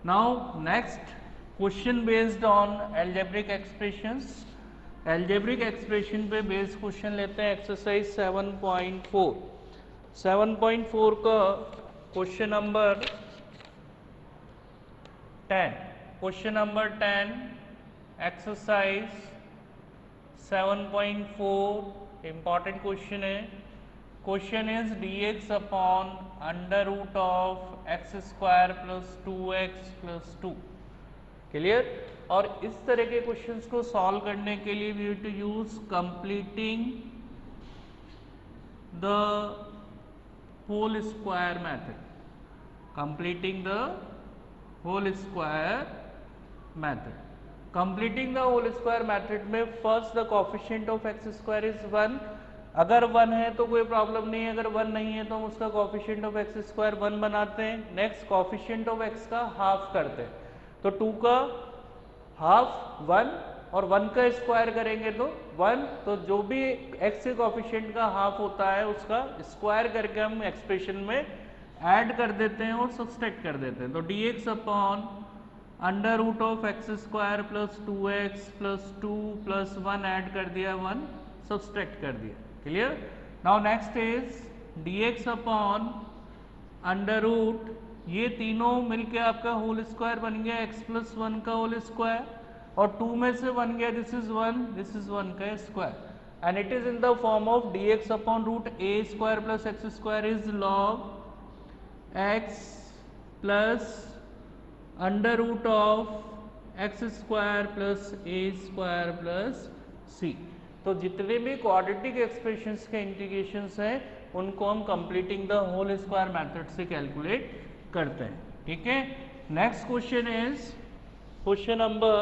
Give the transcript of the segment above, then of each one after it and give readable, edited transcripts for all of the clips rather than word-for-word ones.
Now next question based on algebraic expressions. algebraic expression पे based question लेते हैं exercise 7.4. 7.4 का question number 10. Question number 10 exercise 7.4 important question है. Question is dx upon under root of x square plus 2x plus 2. Clear. और इस तरह के questions को सॉल्व करने के लिए we have to use completing the whole square method. Completing the whole square method. Completing the whole square method में first the coefficient of x square is 1. अगर 1 है तो कोई प्रॉब्लम नहीं है, अगर 1 नहीं है तो हम उसका कोएफिशिएंट ऑफ एक्स स्क्वायर 1 बनाते हैं. नेक्स्ट कोएफिशिएंट ऑफ एक्स का हाफ करते हैं, तो 2 का हाफ 1 और 1 का स्क्वायर करेंगे तो 1. तो जो भी एक्स के कोएफिशिएंट का हाफ होता है उसका स्क्वायर करके हम एक्सप्रेशन में ऐड कर देते हैं और सब्सट्रैक्ट कर देते हैं. तो dx upon under root of x square plus 2x plus 2 plus 1 add कर दिया, 1 सब्सट्रैक्ट कर दिया. Clear. Now next is dx upon under root, ये तीनों मिलके आपका होल स्क्वायर बन गया x प्लस 1 का होल स्क्वायर, और 2 में से 1 गया, दिस इज 1, दिस इज 1 का square, and it is in the form of dx upon root a square plus x square is log x plus under root of x square plus a square plus c. तो जितने भी quadratic expressions के integrations हैं उनको हम completing the whole square method से calculate करते हैं. ठीक है. Next question is question number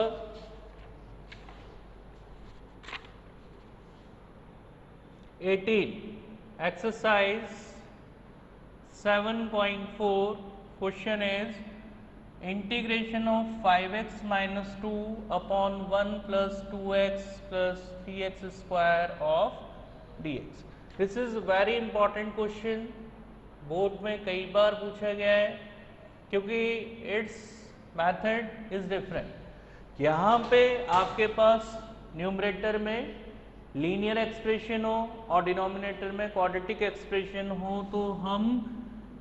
18. Exercise 7.4. Question is integration of 5x minus 2 upon 1 plus 2x plus 3x square of dx. This is very important question. Board में कई बार पूछा गया है क्योंकि इट्स मेथड इज डिफरेंट. यहाँ पे आपके पास न्यूमरेटर में लीनियर एक्सप्रेशन हो और डिनोमिनेटर में क्वाड्रेटिक एक्सप्रेशन हो, तो हम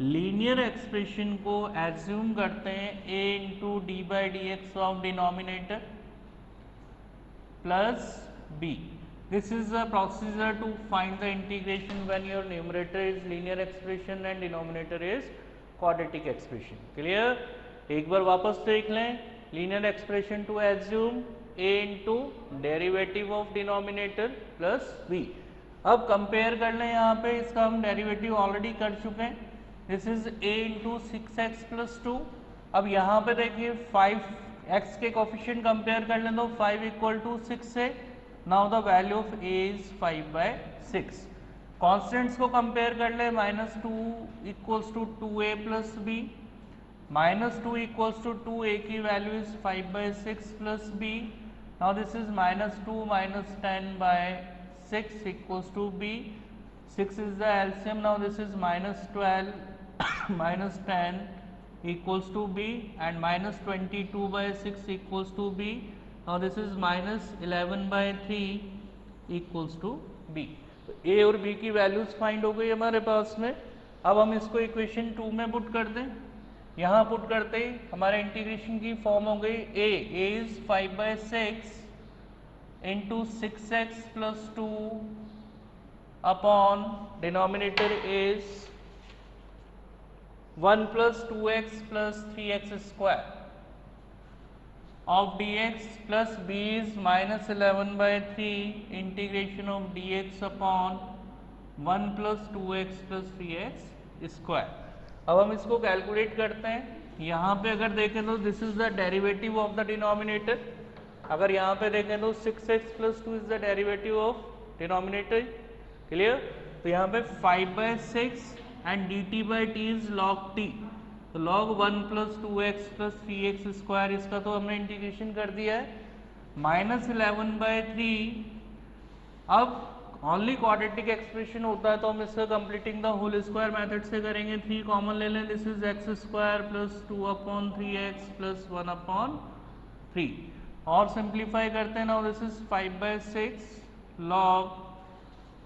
लीनियर एक्सप्रेशन को एज्यूम करते हैं a into d by d x of denominator plus b. This is a procedure to find the integration when your numerator is linear expression and denominator is quadratic expression. Clear. एक बार वापस देख लें. Linear expression to assume a into derivative of denominator plus b. अब compare कर लें. यहाँ पे इसका हम डेरिवेटिव ऑलरेडी कर चुके हैं. This is a into 6x plus 2. अब यहाँ पे देखिए 5x के कोफिशिएंट कंपेयर कर लें तो 5 इक्वल टू 6 है. Now the value of a is 5/6. Constants को कंपेयर कर लें. Minus 2 equals to 2a plus b. Minus 2 equals to 2a की value is 5/6 plus b. Now this is minus 2 minus 10/6 equals to b. 6 is the LCM. Now this is minus 12 minus 10 equals to b, and minus 22/6 equals to b. Now this is minus 11/3 equals to b. तो a और b की values find हो गई हमारे पास में. अब हम इसको इक्वेशन 2 में पुट कर दें. यहाँ पुट करते ही हमारे इंटीग्रेशन की फॉर्म हो गई a is 5/6 into 6x plus 2 upon denominator is 1 plus 2x plus 3x square of dx plus b is minus 11/3 integration of dx upon 1 plus 2x plus 3x square. अब हम इसको calculate करते हैं. यहाँ पे अगर देखें तो this is the derivative of the denominator. अगर यहाँ पे देखें तो 6x plus 2 is the derivative of denominator. Clear. तो यहाँ पे 5/6 and dt/t is log t. तो log 1 plus 2x plus 3x square, इसका तो हमने इंटीग्रेशन कर दिया है. माइनस 11/3. अब ओनली क्वाड्रेटिक एक्सप्रेशन होता है तो हम इसका completing the whole square method से करेंगे। 3 कॉमन ले लें, this is x square plus 2/3x plus 1/3 और सिंप्लीफाई करते हैं। Now this is 5/6 log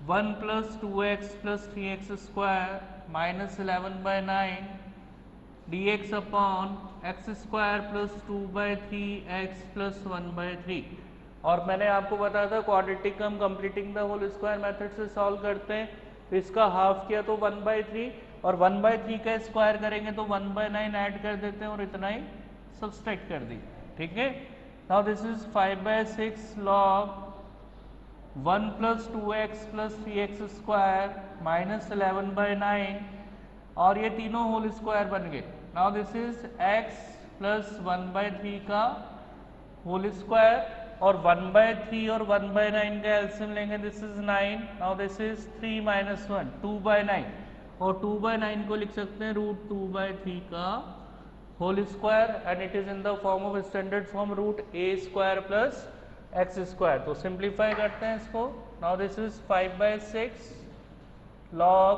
1 plus 2x plus 3x square minus 11/9 dx upon x square plus 2/3x plus 1/3। और मैंने आपको बताया था क्वाड्रेटिक हम completing the whole square method से सॉल्व करते हैं। तो इसका हाफ किया तो 1/3 और 1/3 का स्क्वायर करेंगे तो 1/9 ऐड कर देते हैं और इतना ही सब्सट्रैक्ट कर दी। ठीक है, now this is 5/6 log 1 plus 2x plus 3x square minus 11/9 और ये तीनों होल स्क्वायर बन गए। Now this is x plus 1/3 का होल स्क्वायर और 1/3 और 1/9 का एलसीएम लेंगे, this is 9। Now this is 3 minus 1 2/9 और 2/9 को लिख सकते हैं √2/3 का whole square and it is in the form of standard form √a² plus x square. तो सिंप्लीफाई करते हैं इसको। Now this is 5/6 log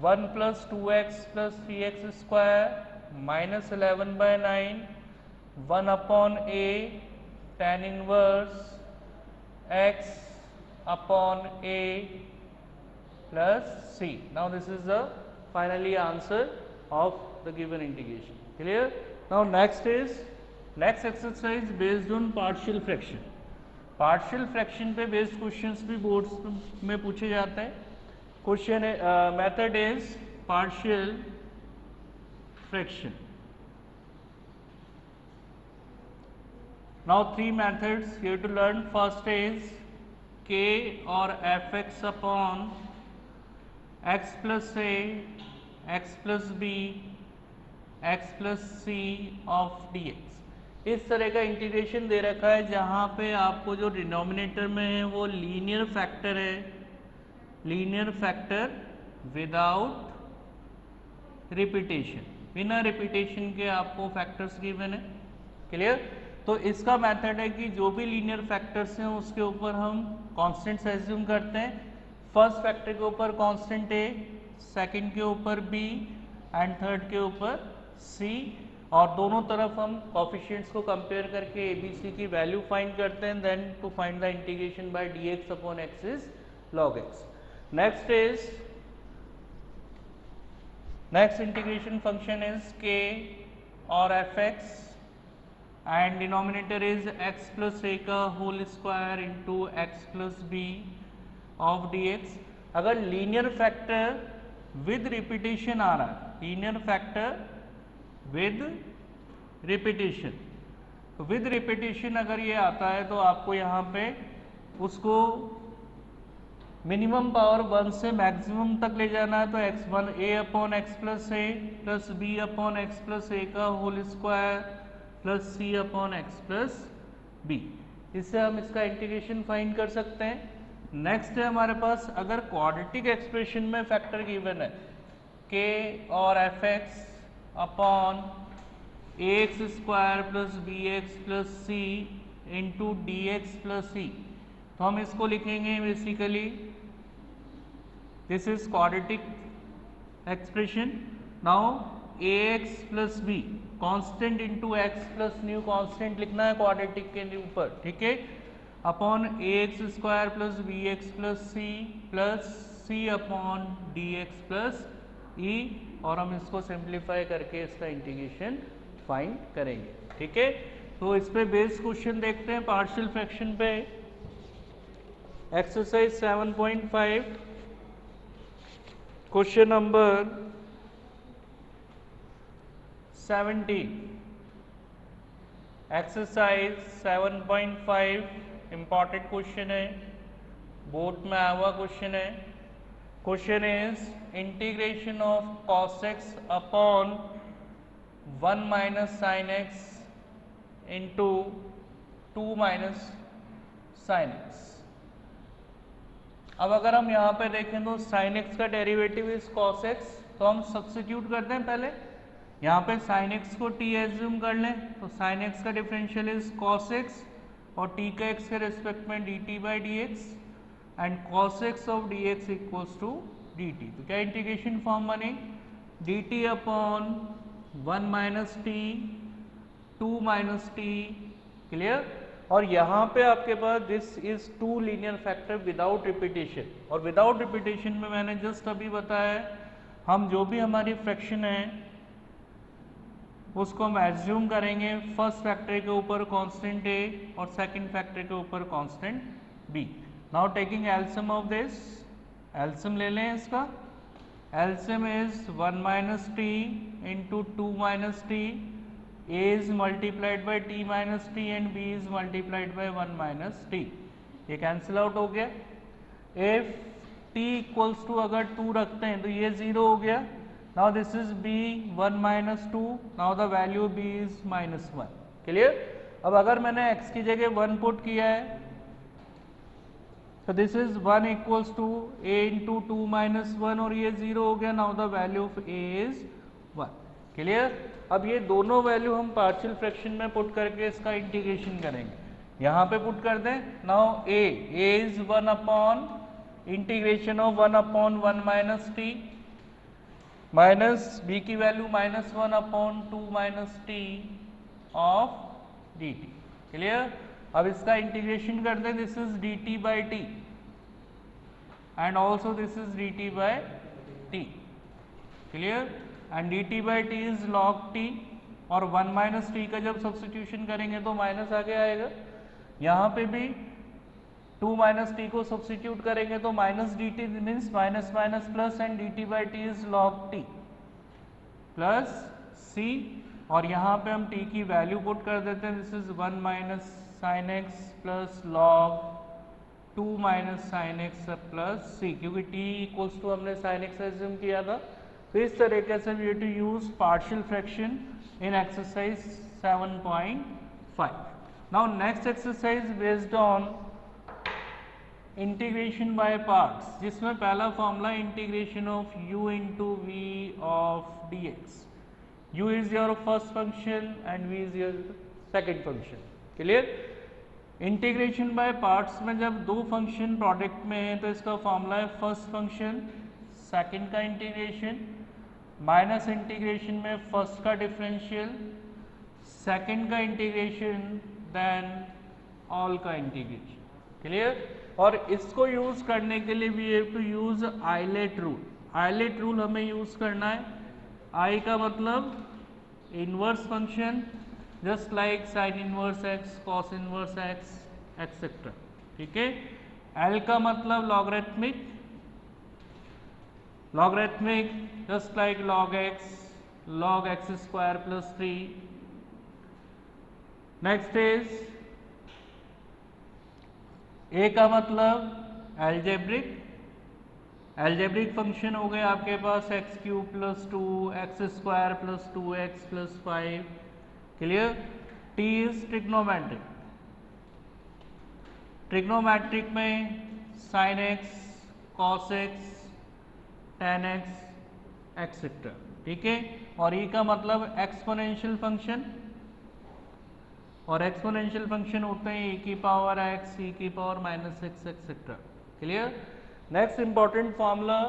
1 plus 2x plus 3x square minus 11/9 1/a tan inverse x upon a plus c. Now this is the finally answer of the given integration. Clear? Now next exercise based on partial fraction. Partial fraction पे based questions भी boards में पूछे जाते हैं। Question method is partial fraction. Now 3 methods here to learn. First is k or fx upon x plus a, x plus b, x plus c of dx। इस तरह का integration दे रखा है जहाँ पे आपको जो डिनोमिनेटर में है वो लीनियर फैक्टर है, लीनियर फैक्टर विदाउट रिपीटेशन, बिना रिपीटेशन के आपको फैक्टर्स गिवन है। क्लियर? तो इसका मेथड है कि जो भी लीनियर फैक्टर्स हैं उसके ऊपर हम कांस्टेंट्स एज्यूम करते हैं। फर्स्ट फैक्टर के ऊपर कांस्टेंट ए, सेकंड के ऊपर बी एंड थर्ड के ऊपर सी और दोनों तरफ हम कोफिशिएंट्स को कंपेयर करके ए बी सी की वैल्यू फाइंड करते हैं। Then to find the integration by dx upon x is log x। Next integration function is k और fx and denominator is x plus a का whole square into x plus b of dx। अगर linear factor with repetition आ रहा है, linear factor with repetition, तो with repetition अगर ये आता है तो आपको यहाँ पे उसको मिनिमम पावर 1 से मैक्सिमम तक ले जाना है। तो x1 a upon x plus a plus b upon x plus a का whole square plus c upon x plus b, इससे हम इसका इंटीग्रेशन फाइंड कर सकते हैं। नेक्स्ट है हमारे पास अगर क्वाड्रेटिक एक्सप्रेशन में फैक्टर गिवन है k और fx upon ax square plus bx plus c into dx plus c, तो हम इसको लिखेंगे basically this is quadratic expression. Now ax plus b constant into x plus new constant लिखना है quadratic के ऊपर, ठीक है, upon ax square plus bx plus c upon dx plus e और हम इसको सिंप्लीफाई करके इसका इंटीग्रेशन फाइंड करेंगे। ठीक है, तो इस पे बेस्ड क्वेश्चन देखते हैं पार्शियल फ्रैक्शन पे। Exercise 7.5 question number 17। Exercise 7.5 important question है, बोर्ड में आया हुआ क्वेश्चन है। Question is integration of cos x upon 1 minus sine x into 2 minus sine x. अब अगर हम यहाँ पे देखें तो साइन एक्स का डेरिवेटिव इज cos x, तो हम सब्स्टिट्यूट करते हैं पहले यहाँ पे sin x को t एज्यूम कर लें, तो sin x का डिफरेंशियल इज cos x और t का x के रिस्पेक्ट में dt by dx and cos x of dx equals to dt। तो क्या इंटीग्रेशन फॉर्म बने, dt अपॉन 1 minus t 2 minus t. Clear. और यहाँ पे आपके पास this is two linear factor without repetition, और विदाउट रिपीटेशन में मैंने जस्ट अभी बताया हम जो भी हमारी फ्रैक्शन है उसको हम एज्यूम करेंगे फर्स्ट फैक्टर के ऊपर कांस्टेंट ए और सेकंड फैक्टर के ऊपर constant b. Now taking LCM of this, LCM ले लें इसका, LCM is 1 minus t into 2 minus t, a is multiplied by t minus t and b is multiplied by 1 minus t। ये cancel out हो गया। if t equals to अगर 2 रखते हैं तो ये 0 हो गया। Now this is b 1 minus 2, now the value b is -1। Clear. अब अगर मैंने x की जगह 1 पुट किया है तो this is 1 equals to a into 2 minus 1 और ये 0 हो गया। Now the value of a is 1। Clear. अब ये दोनों वैल्यू हम पार्शियल फ्रैक्शन में पुट करके इसका इंटीग्रेशन करेंगे। यहाँ पे पुट कर दें। Now a is 1 upon integration of 1 upon 1 minus T minus b की value -1 upon 2 minus T of dt। Clear. अब इसका इंटीग्रेशन कर दें। This is dt by T and also this is dt by T. Clear. And dt by T is log t, और 1 minus T का जब substitution करेंगे तो minus आगे आएगा। यहाँ पे भी 2 माइनस टी को सब्सटीट्यूट करेंगे तो minus D T means minus minus plus, and dt by T is log t plus c, और यहाँ पे हम t की वैल्यू पुट कर देते हैं। This is 1 minus sine x plus log 2 minus sine x plus c, क्योंकि t equals to हमने साइन एक्स एज्यूम किया था। तो इस तरीके से we to use partial fraction in exercise 7.5। Now next exercise based on integration by parts, जिसमें पहला formula integration of u into v of d x. u is your first function and v is your second function. Clear. Integration by parts में जब दो function product में है तो इसका formula है फर्स्ट फंक्शन सेकंड का इंटीग्रेशन माइनस इंटीग्रेशन में फर्स्ट का डिफरेंशियल, सेकंड का इंटीग्रेशन, देन ऑल का इंटीग्रेशन। क्लियर। और इसको यूज करने के लिए we have to use ILATE rule. ILATE rule हमें यूज करना है। आई का मतलब inverse function, just like sine inverse x, cos inverse x etcetera. ठीक है। एल का मतलब logarithmic, logarithmic just like log x square plus 3। Next is a का मतलब एल्जेब्रिक, एल्जेब्रिक फंक्शन हो गए आपके पास x cube plus 2 x square plus 2x plus 5। Clear. T is trigonometric, trigonometric में sine x, cos x, tan x etcetera. ठीक है। और ई का मतलब एक्सपोनेंशियल फंक्शन, और एक्सपोनेंशियल फंक्शन होते हैं e की पावर x, e की पावर minus x etcetera. Clear. Next important formula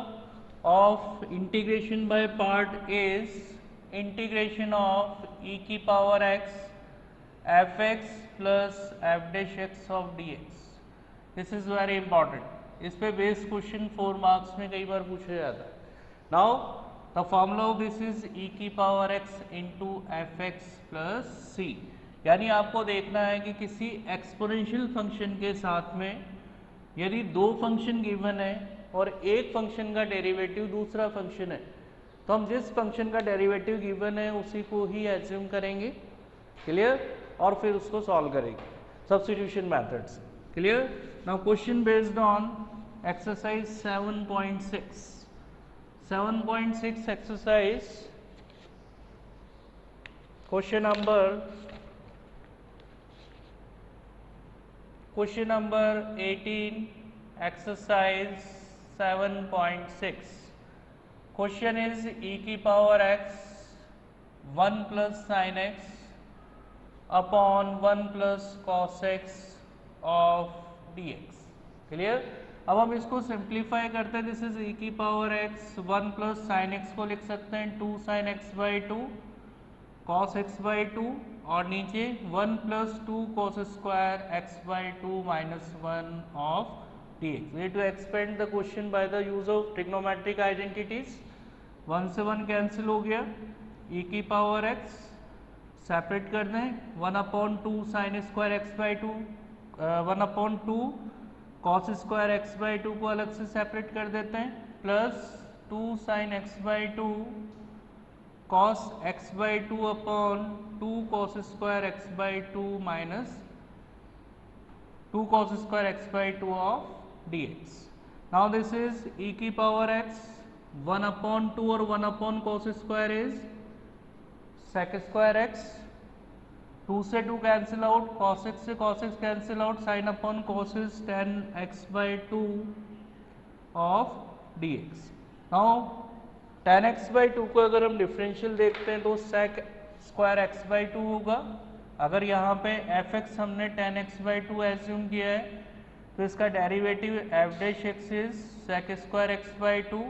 of integration by part is integration of e की power x fx plus f dash x of dx। This is very important. इस पे based question 4 marks में कई बार पूछा जाता है। Now the formula of this is e की power x into f x plus c. यानी आपको देखना है कि किसी एक्सपोनेंशियल फंक्शन के साथ में यदि दो फंक्शन गिवन है और एक फंक्शन का डेरिवेटिव दूसरा फंक्शन है तो हम जिस फंक्शन का डेरिवेटिव गिवन है उसी को ही एज्यूम करेंगे। क्लियर। और फिर उसको सॉल्व करेंगे सब्स्टिट्यूशन मेथड से। Clear. Now question based on exercise 7.6। 7.6 exercise, question number 18, exercise 7.6. Question is e की power x 1 plus sin x upon 1 plus cos x of dx. Clear? अब हम इसको सिंप्लीफाई करते हैं, दिस इज e की power x, 1 plus sine x को लिख सकते हैं 2 sine x by 2 cos x by 2 और नीचे 1 plus 2 cos square x by 2 minus 1 of dx. We have to expand the question by the use of trigonometric identities. 1 से 1 cancel हो गया, e की पावर x सेपरेट कर दें 1 upon 2 sine square x by 2, 1 upon 2 cos square x by 2 को अलग से separate कर देते हैं plus 2 sine x by 2 cos x by 2 upon 2 cos square x by 2 minus 2 cos square x by 2 of dx. Now this is e की power x, 1 upon 2 और 1 upon cos square is sec square x, 2 से 2 cancel out, cos x से cos x cancel out, sin upon cos is tan x by 2 of dx. Now tan x by 2 को अगर हम differential देखते हैं तो sec square x by 2 होगा. अगर यहाँ पे एफ एक्स हमने tan x बाई 2 एज्यूम किया है तो इसका derivative f dash x is sec square x by 2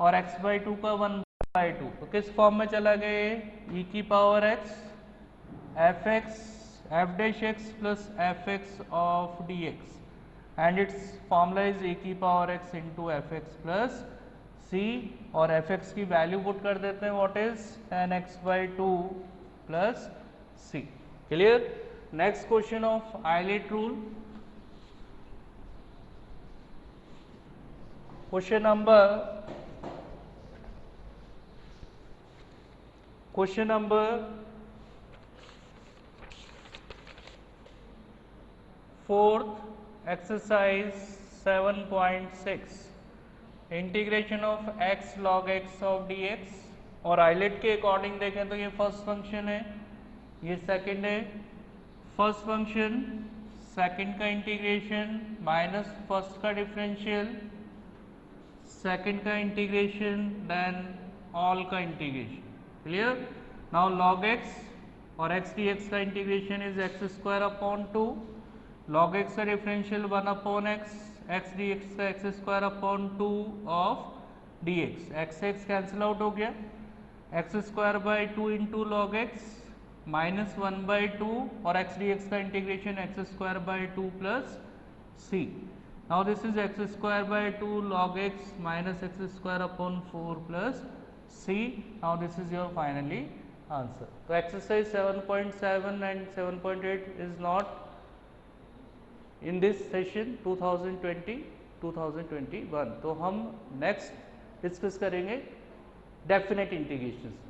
और x बाई 2 का 1 बाई 2, तो किस फॉर्म में चला गया e की power x f x f dash x plus f x of d x and its formula is e की power x into f x plus c और एफ एक्स की वैल्यू पुट कर देते हैं what is tan x by 2 plus c. Clear? Next question of Eilert rule. Question number 4th exercise 7.6 integration of x log x of dx. और Eilert के according देखें तो ये फर्स्ट फंक्शन है, ये सेकंड है. फर्स्ट फंक्शन सेकंड का integration minus first का डिफरेंशियल, सेकंड का इंटीग्रेशन देन ऑल का integration. Clear? Now log x और x dx का integration is x square upon 2, log x का differential 1 upon x, x dx का x square upon 2 of dx. x x cancel out हो गया, x square by 2 into log x minus 1 by 2 और x dx का integration x square by 2 plus c. Now this is x square by 2 log x minus x square upon 4 plus c. Now this is your finally answer. तो exercise 7.7 and 7.8 is not in this session 2020-2021. तो हम next discuss करेंगे definite integrations.